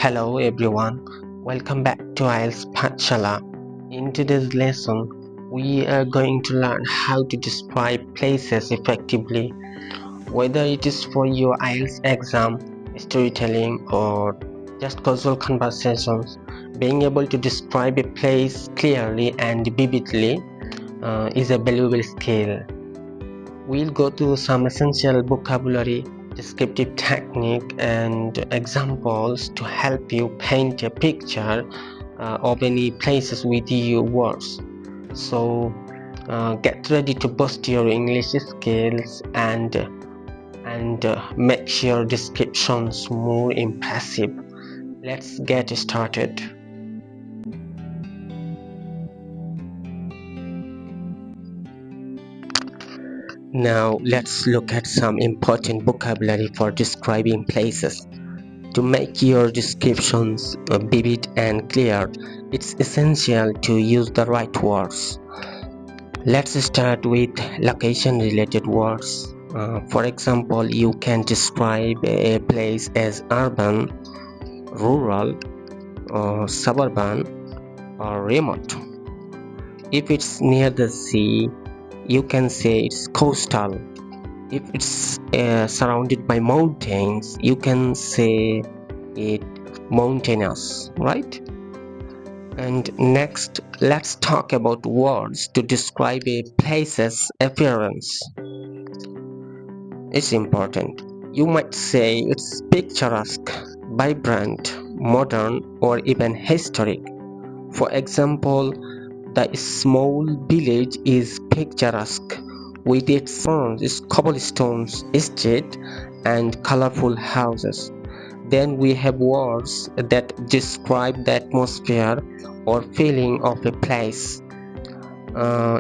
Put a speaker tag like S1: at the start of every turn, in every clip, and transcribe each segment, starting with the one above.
S1: Hello everyone, welcome back to IELTS Pathshala. In today's lesson, we are going to learn how to describe places effectively. Whether it is for your IELTS exam, storytelling, or just casual conversations, being able to describe a place clearly and vividly is a valuable skill. We'll go through some essential vocabulary, descriptive technique, and examples to help you paint a picture of any places with your words. So get ready to boost your English skills and make your descriptions more impressive. Let's get started. Now let's look at some important vocabulary for describing places. To make your descriptions vivid and clear, it's essential to use the right words. Let's start with location-related words. For example, you can describe a place as urban, rural, suburban, or remote. If it's near the sea, you can say it's coastal. If it's surrounded by mountains, you can say it mountainous, right? And next, let's talk about words to describe a place's appearance. It's important. You might say it's picturesque, vibrant, modern, or even historic. For example, the small village is picturesque with its cobblestone street and colorful houses. Then we have words that describe the atmosphere or feeling of a place.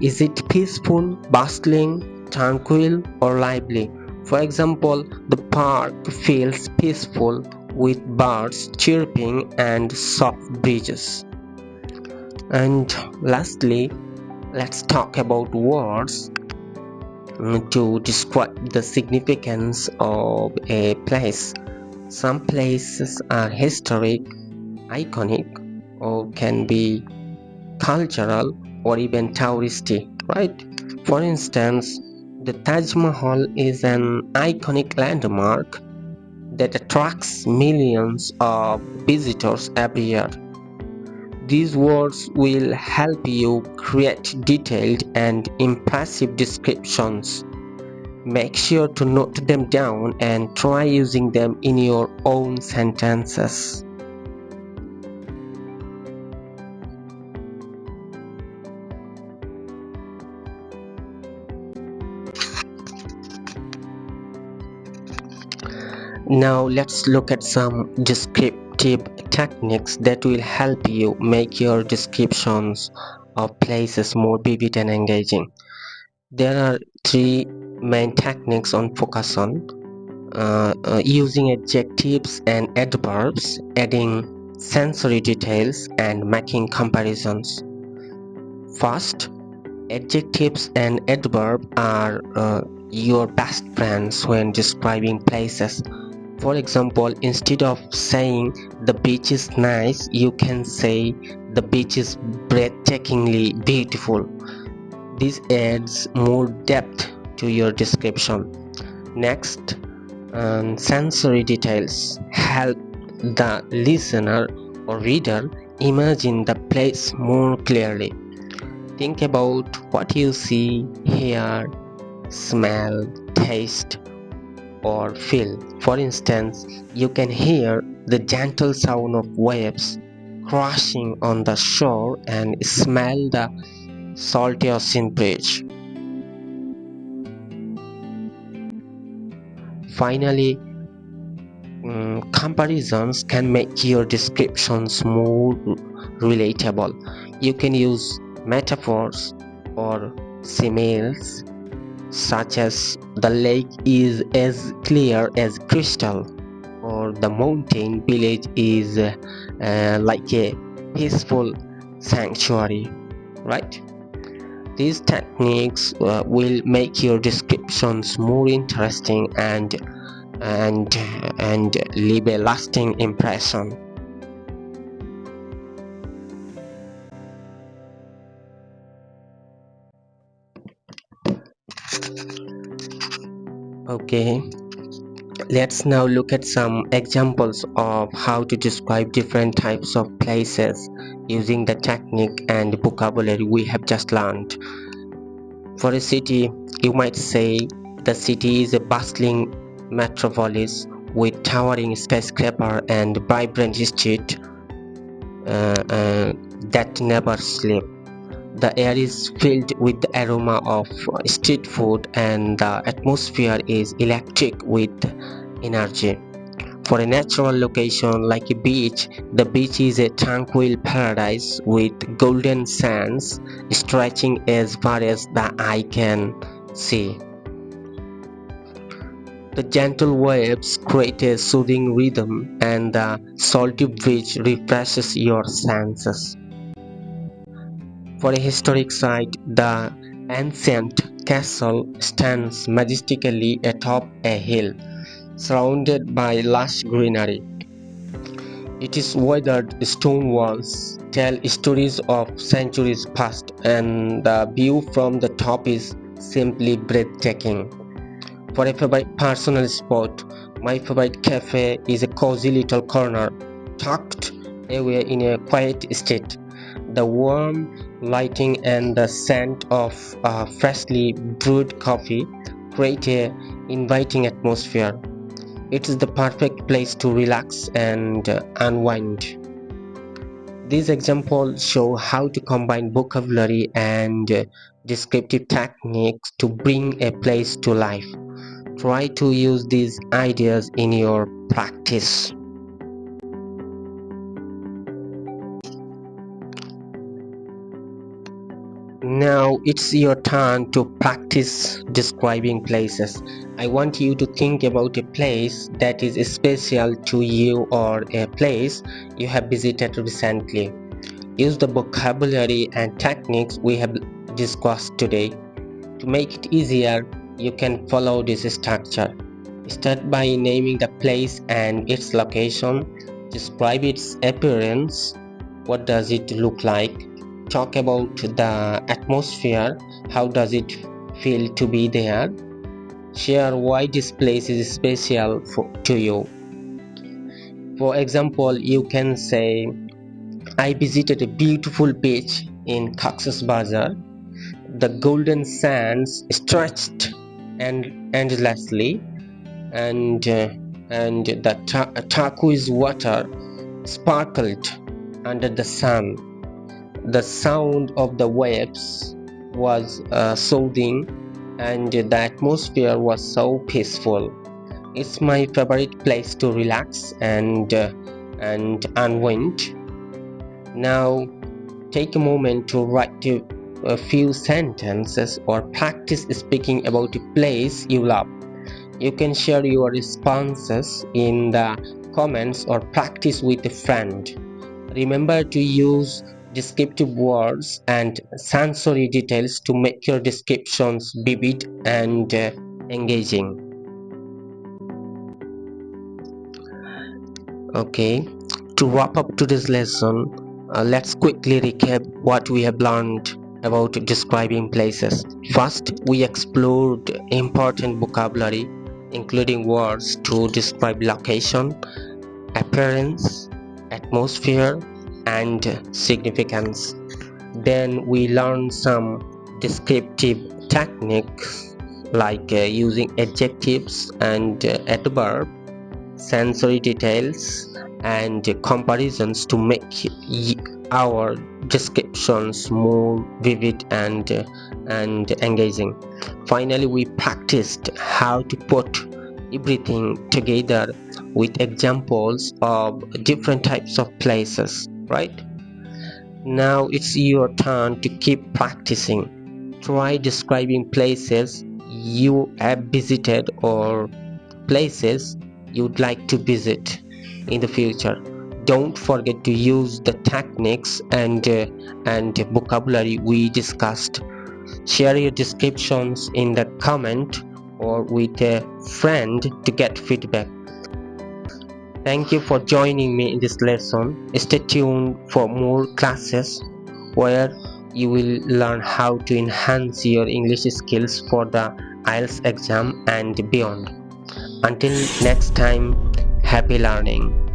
S1: Is it peaceful, bustling, tranquil, or lively? For example, the park feels peaceful with birds chirping and soft breezes. And lastly, let's talk about words to describe the significance of a place. Some places are historic, iconic, or can be cultural or even touristy, right? For instance, the Taj Mahal is an iconic landmark that attracts millions of visitors every year. These words will help you create detailed and impressive descriptions. Make sure to note them down and try using them in your own sentences. Now let's look at some descriptive techniques that will help you make your descriptions of places more vivid and engaging. There are three main techniques on focus on. Using adjectives and adverbs, adding sensory details, and making comparisons. First, adjectives and adverbs are your best friends when describing places. For example, instead of saying the beach is nice, you can say the beach is breathtakingly beautiful. This adds more depth to your description. Next, sensory details help the listener or reader imagine the place more clearly. Think about what you see, hear, smell, taste, or feel. For instance, you can hear the gentle sound of waves crashing on the shore and smell the salty ocean breeze. Finally, comparisons can make your descriptions more relatable. You can use metaphors or similes such as the lake is as clear as crystal, or the mountain village is like a peaceful sanctuary, right? These techniques will make your descriptions more interesting and leave a lasting impression. Okay, let's now look at some examples of how to describe different types of places using the technique and vocabulary we have just learned. For a city, you might say the city is a bustling metropolis with towering skyscraper and vibrant street that never sleep. The air is filled with the aroma of street food and the atmosphere is electric with energy. For a natural location like a beach, the beach is a tranquil paradise with golden sands stretching as far as the eye can see. The gentle waves create a soothing rhythm and the salty breeze refreshes your senses. For a historic site, the ancient castle stands majestically atop a hill, surrounded by lush greenery. Its weathered stone walls tell stories of centuries past, and the view from the top is simply breathtaking. For a favorite personal spot, my favorite cafe is a cozy little corner tucked away in a quiet estate. The warm lighting and the scent of freshly brewed coffee create a inviting atmosphere. It is the perfect place to relax and unwind. These examples show how to combine vocabulary and descriptive techniques to bring a place to life. Try to use these ideas in your practice. Now it's your turn to practice describing places. I want you to think about a place that is special to you or a place you have visited recently. Use the vocabulary and techniques we have discussed today. To make it easier, you can follow this structure. Start by naming the place and its location. Describe its appearance. What does it look like? Talk about the atmosphere. How does it feel to be there? Share why this place is special to you. For example, you can say, I visited a beautiful beach in Cox's Bazar. The golden sands stretched endlessly, and the turquoise water sparkled under the sun. The sound of the waves was soothing, and the atmosphere was so peaceful. It's my favorite place to relax and unwind. Now, take a moment to write a few sentences or practice speaking about a place you love. You can share your responses in the comments or practice with a friend. Remember to use descriptive words and sensory details to make your descriptions vivid and engaging. Okay, to wrap up today's lesson, let's quickly recap what we have learned about describing places. First, we explored important vocabulary, including words to describe location, appearance, atmosphere, and significance. Then we learned some descriptive techniques like using adjectives and adverbs, sensory details, and comparisons to make our descriptions more vivid and engaging. Finally, we practiced how to put everything together with examples of different types of places, right? Now it's your turn to keep practicing. Try describing places you have visited or places you'd like to visit in the future. Don't forget to use the techniques and vocabulary we discussed. Share your descriptions in the comment or with a friend to get feedback. Thank you for joining me in this lesson. Stay tuned for more classes where you will learn how to enhance your English skills for the IELTS exam and beyond. Until next time, happy learning.